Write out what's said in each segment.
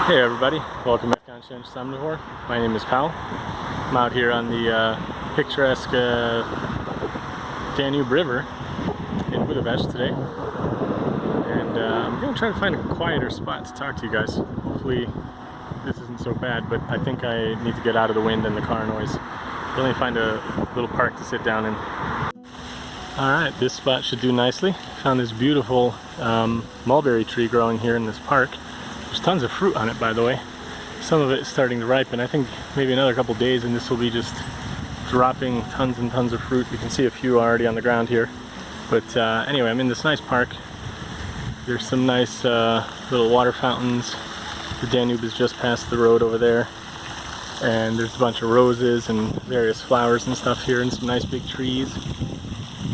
Hey everybody, welcome to Conscientious Omnivore. My name is Pal. I'm out here on the picturesque Danube River in Budapest today. And I'm going to try to find a quieter spot to talk to you guys. Hopefully this isn't so bad, but I think I need to get out of the wind and the car noise. Really find a little park to sit down in. Alright, this spot should do nicely. Found this beautiful mulberry tree growing here in this park. There's tons of fruit on it, by the way. Some of it is starting to ripen. I think maybe another couple days and this will be just dropping tons and tons of fruit. You can see a few already on the ground here. But anyway, I'm in this nice park. There's some nice little water fountains. The Danube is just past the road over there. And there's a bunch of roses and various flowers and stuff here and some nice big trees.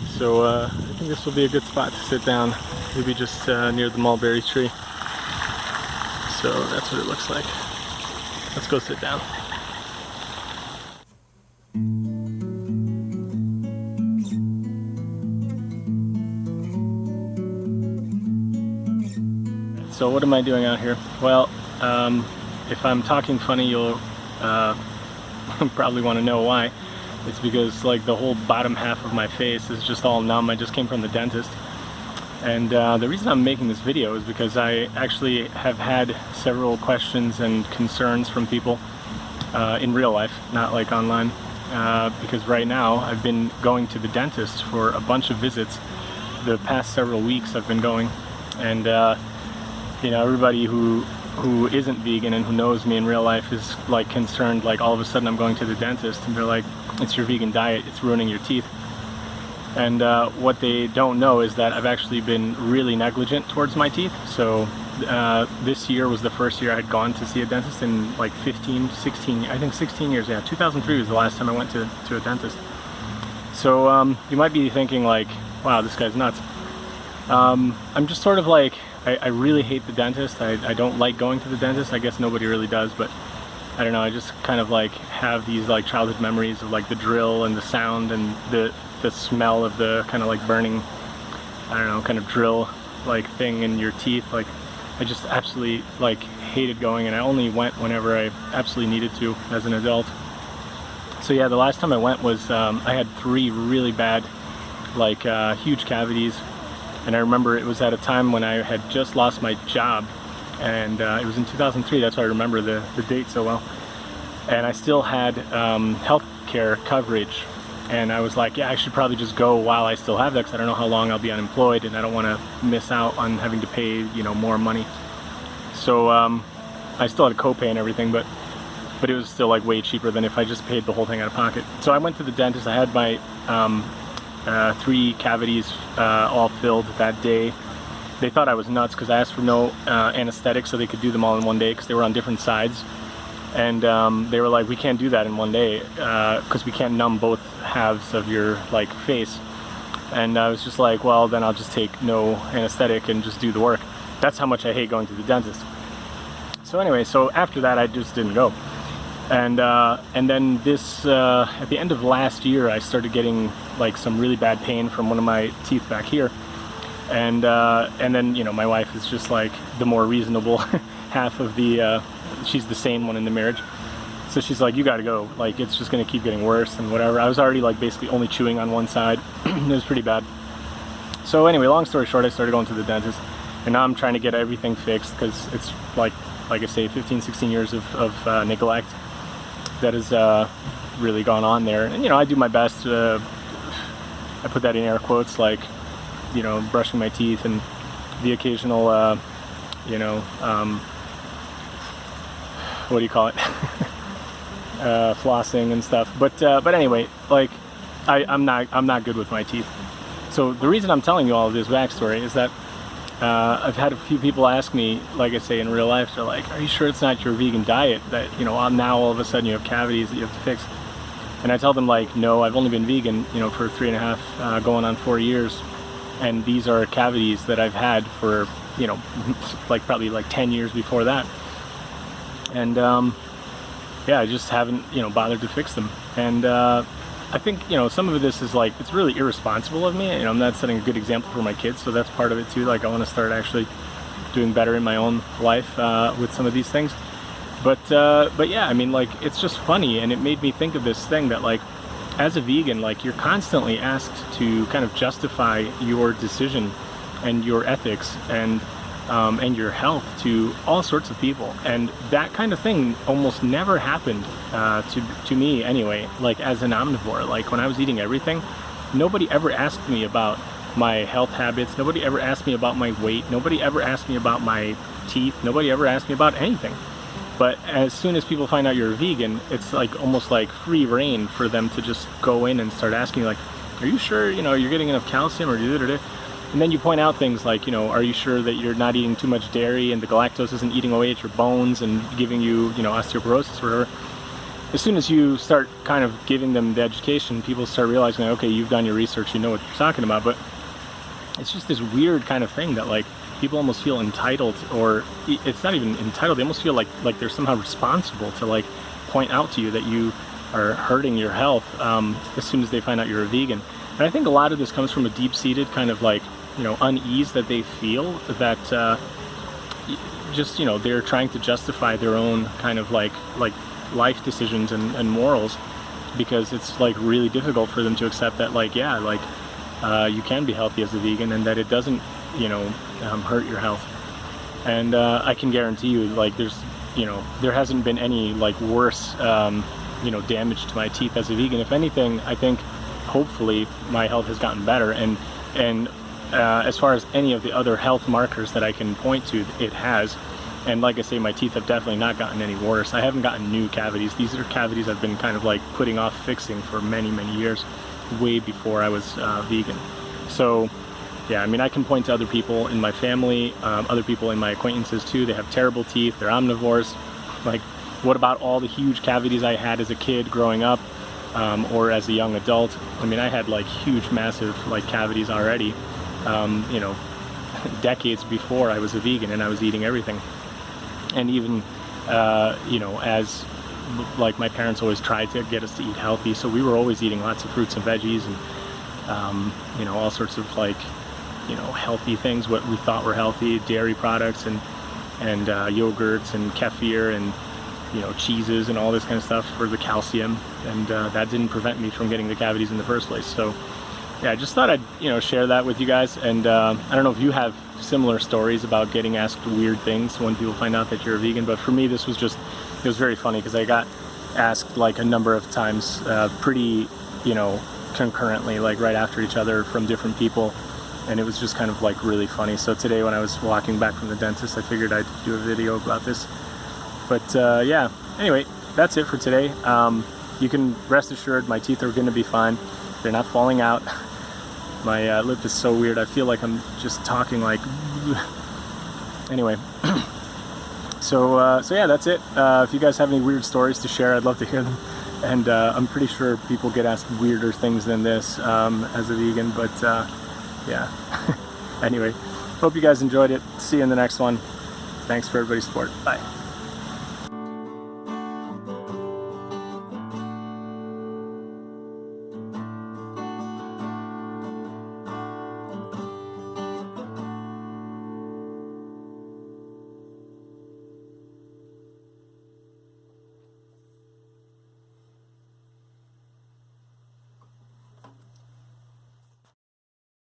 So I think this will be a good spot to sit down, maybe just near the mulberry tree. So that's what it looks like. Let's go sit down. So what am I doing out here? Well, if I'm talking funny, you'll probably want to know why. It's because like the whole bottom half of my face is just all numb. I just came from the dentist. And the reason I'm making this video is because I actually have had several questions and concerns from people in real life, not like online. Because right now I've been going to the dentist for a bunch of visits. The past several weeks I've been going, and you know, everybody who isn't vegan and who knows me in real life is like concerned, like all of a sudden I'm going to the dentist and they're like, it's your vegan diet, it's ruining your teeth. And what they don't know is that I've actually been really negligent towards my teeth. So this year was the first year I had gone to see a dentist in like 16 years. Yeah, 2003 was the last time I went to a dentist. So you might be thinking like, wow, this guy's nuts. I'm just sort of like, I really hate the dentist. I don't like going to the dentist. I guess nobody really does, but I don't know, I just kind of like have these like childhood memories of like the drill and the sound and the smell of the kind of like burning, I don't know, kind of drill like thing in your teeth. Like I just absolutely like hated going, and I only went whenever I absolutely needed to as an adult. So yeah, the last time I went was I had 3 really bad like huge cavities, and I remember it was at a time when I had just lost my job, and it was in 2003. That's why I remember the date so well. And I still had health care coverage, and I was like, yeah, I should probably just go while I still have that, because I don't know how long I'll be unemployed and I don't want to miss out on having to pay, you know, more money. So I still had a copay and everything, but it was still like way cheaper than if I just paid the whole thing out of pocket. So I went to the dentist. I had my 3 cavities all filled that day. They thought I was nuts because I asked for no anesthetic so they could do them all in one day, because they were on different sides. And they were like, we can't do that in one day because we can't numb both halves of your like face. And I was just like, well, then I'll just take no anesthetic and just do the work. That's how much I hate going to the dentist. So anyway, so after that I just didn't go. And then this at the end of last year I started getting like some really bad pain from one of my teeth back here. And then, you know, my wife is just like the more reasonable half of the she's the sane one in the marriage. So she's like, you gotta go, like it's just gonna keep getting worse and whatever. I was already like basically only chewing on one side. It was pretty bad. So anyway, long story short, I started going to the dentist, and now I'm trying to get everything fixed, because it's like I say, 15-16 years of neglect that has really gone on there. And you know, I do my best. I put that in air quotes, like, you know, brushing my teeth and the occasional you know, what do you call it? Flossing and stuff. But anyway, like I'm not good with my teeth. So the reason I'm telling you all of this backstory is that I've had a few people ask me, like I say in real life, they're like, are you sure it's not your vegan diet that, you know, now all of a sudden you have cavities that you have to fix? And I tell them like, no, I've only been vegan, you know, for 3.5 going on 4 years, and these are cavities that I've had for, you know, like probably like 10 years before that. And yeah, I just haven't, you know, bothered to fix them. And I think, you know, some of this is like, it's really irresponsible of me. You know, I'm not setting a good example for my kids, so that's part of it too. Like, I want to start actually doing better in my own life with some of these things. But yeah, I mean, like, it's just funny, and it made me think of this thing that, like, as a vegan, like, you're constantly asked to kind of justify your decision and your ethics and your health to all sorts of people, and that kind of thing almost never happened to me anyway. Like, as an omnivore, like when I was eating everything, nobody ever asked me about my health habits, nobody ever asked me about my weight, nobody ever asked me about my teeth, nobody ever asked me about anything. But as soon as people find out you're a vegan, it's like almost like free reign for them to just go in and start asking you, like, are you sure, you know, you're getting enough calcium, or and then you point out things like, you know, are you sure that you're not eating too much dairy and the galactose isn't eating away at your bones and giving you, you know, osteoporosis or whatever. As soon as you start kind of giving them the education, people start realizing, okay, you've done your research, you know what you're talking about. But it's just this weird kind of thing that, like, people almost feel entitled, or it's not even entitled, they almost feel like they're somehow responsible to, like, point out to you that you are hurting your health as soon as they find out you're a vegan. And I think a lot of this comes from a deep-seated kind of, like, you know, unease that they feel, that just, you know, they're trying to justify their own kind of like life decisions and morals, because it's, like, really difficult for them to accept that, like, yeah, like, you can be healthy as a vegan, and that it doesn't, you know, hurt your health. And I can guarantee you, like, there's, you know, there hasn't been any, like, worse, you know, damage to my teeth as a vegan. If anything, I think hopefully my health has gotten better, and as far as any of the other health markers that I can point to, it has. And like I say, my teeth have definitely not gotten any worse. I haven't gotten new cavities. These are cavities I've been kind of, like, putting off fixing for many years, way before I was vegan. So yeah, I mean, I can point to other people in my family, other people in my acquaintances too. They have terrible teeth, they're omnivores. Like, what about all the huge cavities I had as a kid growing up, or as a young adult? I mean, I had, like, huge, massive, like, cavities already, you know, decades before I was a vegan and I was eating everything. And even, you know, as, like, my parents always tried to get us to eat healthy, so we were always eating lots of fruits and veggies and, you know, all sorts of, like, you know, healthy things, what we thought were healthy, dairy products and yogurts and kefir and, you know, cheeses and all this kind of stuff for the calcium, and that didn't prevent me from getting the cavities in the first place. So yeah, I just thought I'd, you know, share that with you guys. And I don't know if you have similar stories about getting asked weird things when people find out that you're a vegan, but for me this was just, it was very funny, because I got asked, like, a number of times pretty, you know, concurrently, like right after each other, from different people, and it was just kind of, like, really funny. So today when I was walking back from the dentist, I figured I'd do a video about this. But yeah, anyway, that's it for today. You can rest assured my teeth are going to be fine. They're not falling out. My lip is so weird. I feel like I'm just talking like... Anyway. So yeah, that's it. If you guys have any weird stories to share, I'd love to hear them. And I'm pretty sure people get asked weirder things than this as a vegan, but yeah. Anyway, hope you guys enjoyed it. See you in the next one. Thanks for everybody's support. Bye.